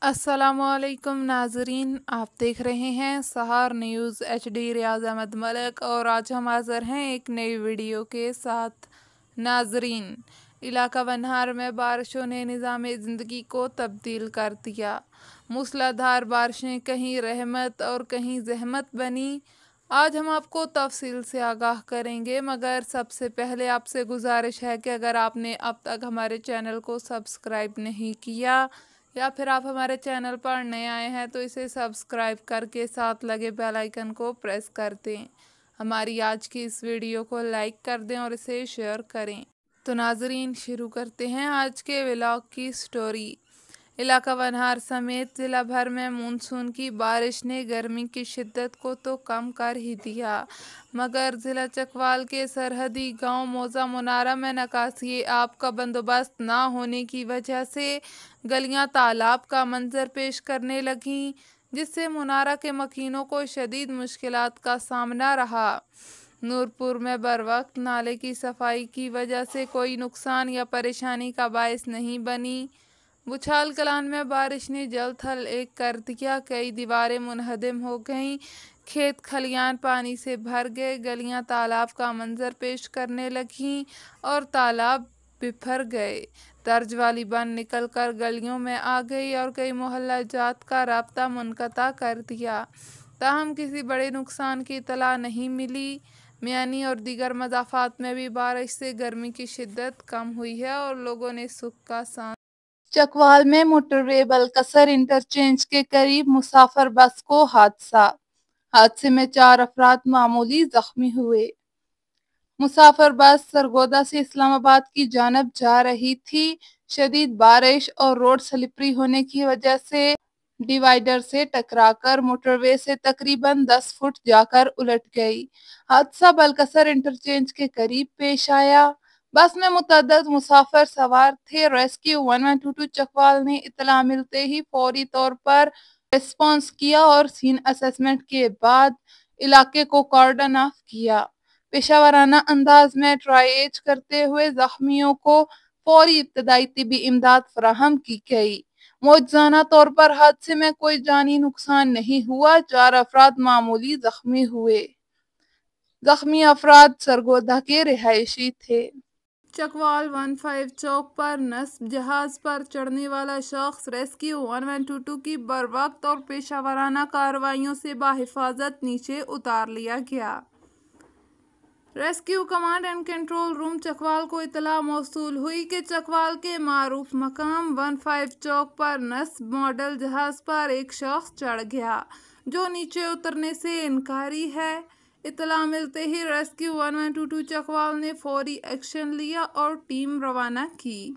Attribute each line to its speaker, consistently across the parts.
Speaker 1: अस्सलामुअलैकुम नाजरीन, आप देख रहे हैं सहार न्यूज़ HD। रियाज अहमद मलिक और आज हम हाजिर हैं एक नई वीडियो के साथ। नाजरीन, इलाका वनहार में बारिशों ने निज़ाम ज़िंदगी को तब्दील कर दिया। मूसलाधार बारिशें कहीं रहमत और कहीं ज़हमत बनी। आज हम आपको तफसील से आगाह करेंगे, मगर सबसे पहले आपसे गुजारिश है कि अगर आपने अब तक हमारे चैनल को सब्सक्राइब नहीं किया या फिर आप हमारे चैनल पर नए आए हैं तो इसे सब्सक्राइब करके साथ लगे बेल आइकन को प्रेस कर दें। हमारी आज की इस वीडियो को लाइक कर दें और इसे शेयर करें। तो नाजरीन, शुरू करते हैं आज के व्लॉग की स्टोरी। इलाका वनहार समेत ज़िला भर में मानसून की बारिश ने गर्मी की शिद्दत को तो कम कर ही दिया, मगर ज़िला चकवाल के सरहदी गांव मौजा मुनारा में निकासी आब का बंदोबस्त ना होने की वजह से गलियां तालाब का मंजर पेश करने लगीं, जिससे मुनारा के मकीनों को शदीद मुश्किलात का सामना रहा। नूरपुर में बर वक्त नाले की सफाई की वजह से कोई नुकसान या परेशानी का बायस नहीं बनी। बुछाल कलान में बारिश ने जल थल एक कर दिया, कई दीवारें मुनहदम हो गईं, खेत खलियान पानी से भर गए, गलियां तालाब का मंजर पेश करने लगीं और तालाब बिफर गए। तर्ज वाली बन निकल कर गलियों में आ गई और कई मोहल्ला जात का राब्ता मुनक़ता कर दिया। ताहम किसी बड़े नुकसान की इतला नहीं मिली। मियानी और दीगर मज़ाफ़ात में भी बारिश से गर्मी की शिद्दत कम हुई है और लोगों ने सुख का सांस। चकवाल में मोटरवे बलकसर इंटरचेंज के करीब मुसाफिर बस को हादसे में 4 अफराद मामूली जख्मी हुए। मुसाफिर बस सरगोदा से इस्लामाबाद की जानब जा रही थी। शदीद बारिश और रोड स्लिपरी होने की वजह से डिवाइडर से टकराकर मोटरवे से तकरीबन 10 फुट जाकर उलट गई। हादसा बलकसर इंटरचेंज के करीब पेश आया। बस में मुतअद्दिद मुसाफिर सवार थे। रेस्क्यू 1122 चकवाल ने इत्तला मिलते ही फौरी तौर पर रिस्पॉन्स किया और सीन असेसमेंट के बाद इलाके को कॉर्डन ऑफ किया। पेशावराना अंदाज में ट्राइएज करते हुए जख्मियों को फौरी इब्तदाई तिबी इमदाद फराहम की गई। मौजूदा तौर पर हादसे में कोई जानी नुकसान नहीं हुआ। 4 अफराद मामूली जख्मी हुए। जख्मी अफराद सरगोदा के रिहायशी थे। चकवाल 15 चौक पर नस्ब जहाज पर चढ़ने वाला शख्स रेस्क्यू 1122 की बरवक्त और पेशावराना कार्रवाइयों से बाहिफाजत नीचे उतार लिया गया। Rescue command and control room Chakwal को इतला मौसूल हुई कि चकवाल के मारूफ मकाम 15 चौक पर नस्ब मॉडल जहाज पर एक शख्स चढ़ गया, जो नीचे उतरने से इनकारी है। इतला मिलते ही रेस्क्यू 1122 चकवाल ने फौरी एक्शन लिया और टीम रवाना की।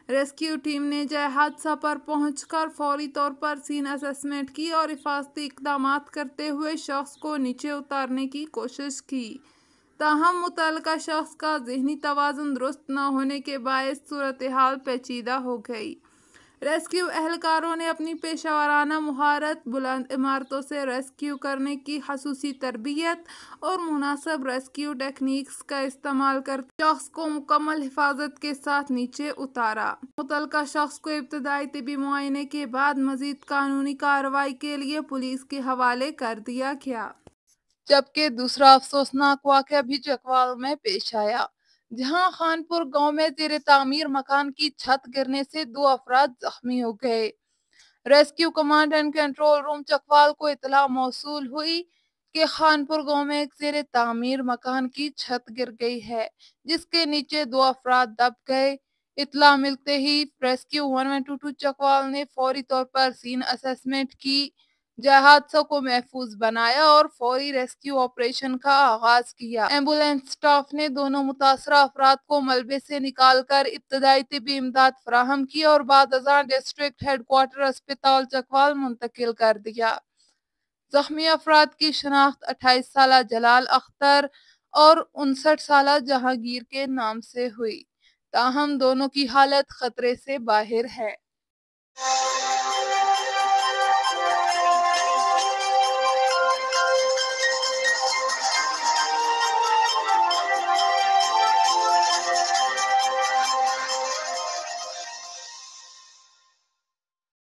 Speaker 1: रेस्क्यू टीम ने जय हादसा पर पहुंचकर फौरी तौर पर सीन असेसमेंट की और हिफाजती इकदाम करते हुए शख्स को नीचे उतारने की कोशिश की। ताहम मुतल्लिका शख्स का ज़हनी तवाज़ुन दुरुस्त न होने के बायस सूरत हाल पेचीदा हो गई। रेस्क्यू एहलकारों ने अपनी पेशावराना मुहारत, बुलंद इमारतों से रेस्क्यू करने की खसूसी तरबियत और मुनासिब रेस्क्यू टेक्निक्स का इस्तेमाल कर शख्स को मुकम्मल हिफाजत के साथ नीचे उतारा। मुतल्लिका शख्स को इब्तदाई तिबी मुआयने के बाद मजीद कानूनी कार्रवाई के लिए पुलिस के हवाले कर दिया गया। जबकि दूसरा अफसोसनाक वाक़या भी चकवाल में पेश आया, जहां खानपुर गांव में जेर तामीर मकान की छत गिरने से 2 अफराद जख्मी हो गए। Rescue command and control room Chakwal को इतला मौसूल हुई कि खानपुर गांव में एक जेर तामीर मकान की छत गिर गई है, जिसके नीचे 2 अफराद दब गए। इतला मिलते ही रेस्क्यू 1122 चकवाल ने फौरी तौर पर सीन असेसमेंट की, हादसों को महफूज बनाया और फौरी रेस्क्यू ऑपरेशन का आगाज किया। एम्बुलेंस स्टाफ ने दोनों मुतासरा अफराद को मलबे से निकालकर इब्तदाई तिबी इमदाद फराहम की और बाद अज़ां डिस्ट्रिक्ट हेडक्वार्टर अस्पताल चकवाल मुंतकिल कर दिया। जख्मी अफराद की शनाख्त 28 साला जलाल अख्तर और 59 साला जहांगीर के नाम से हुई। ताहम दोनों की हालत खतरे से बाहर है।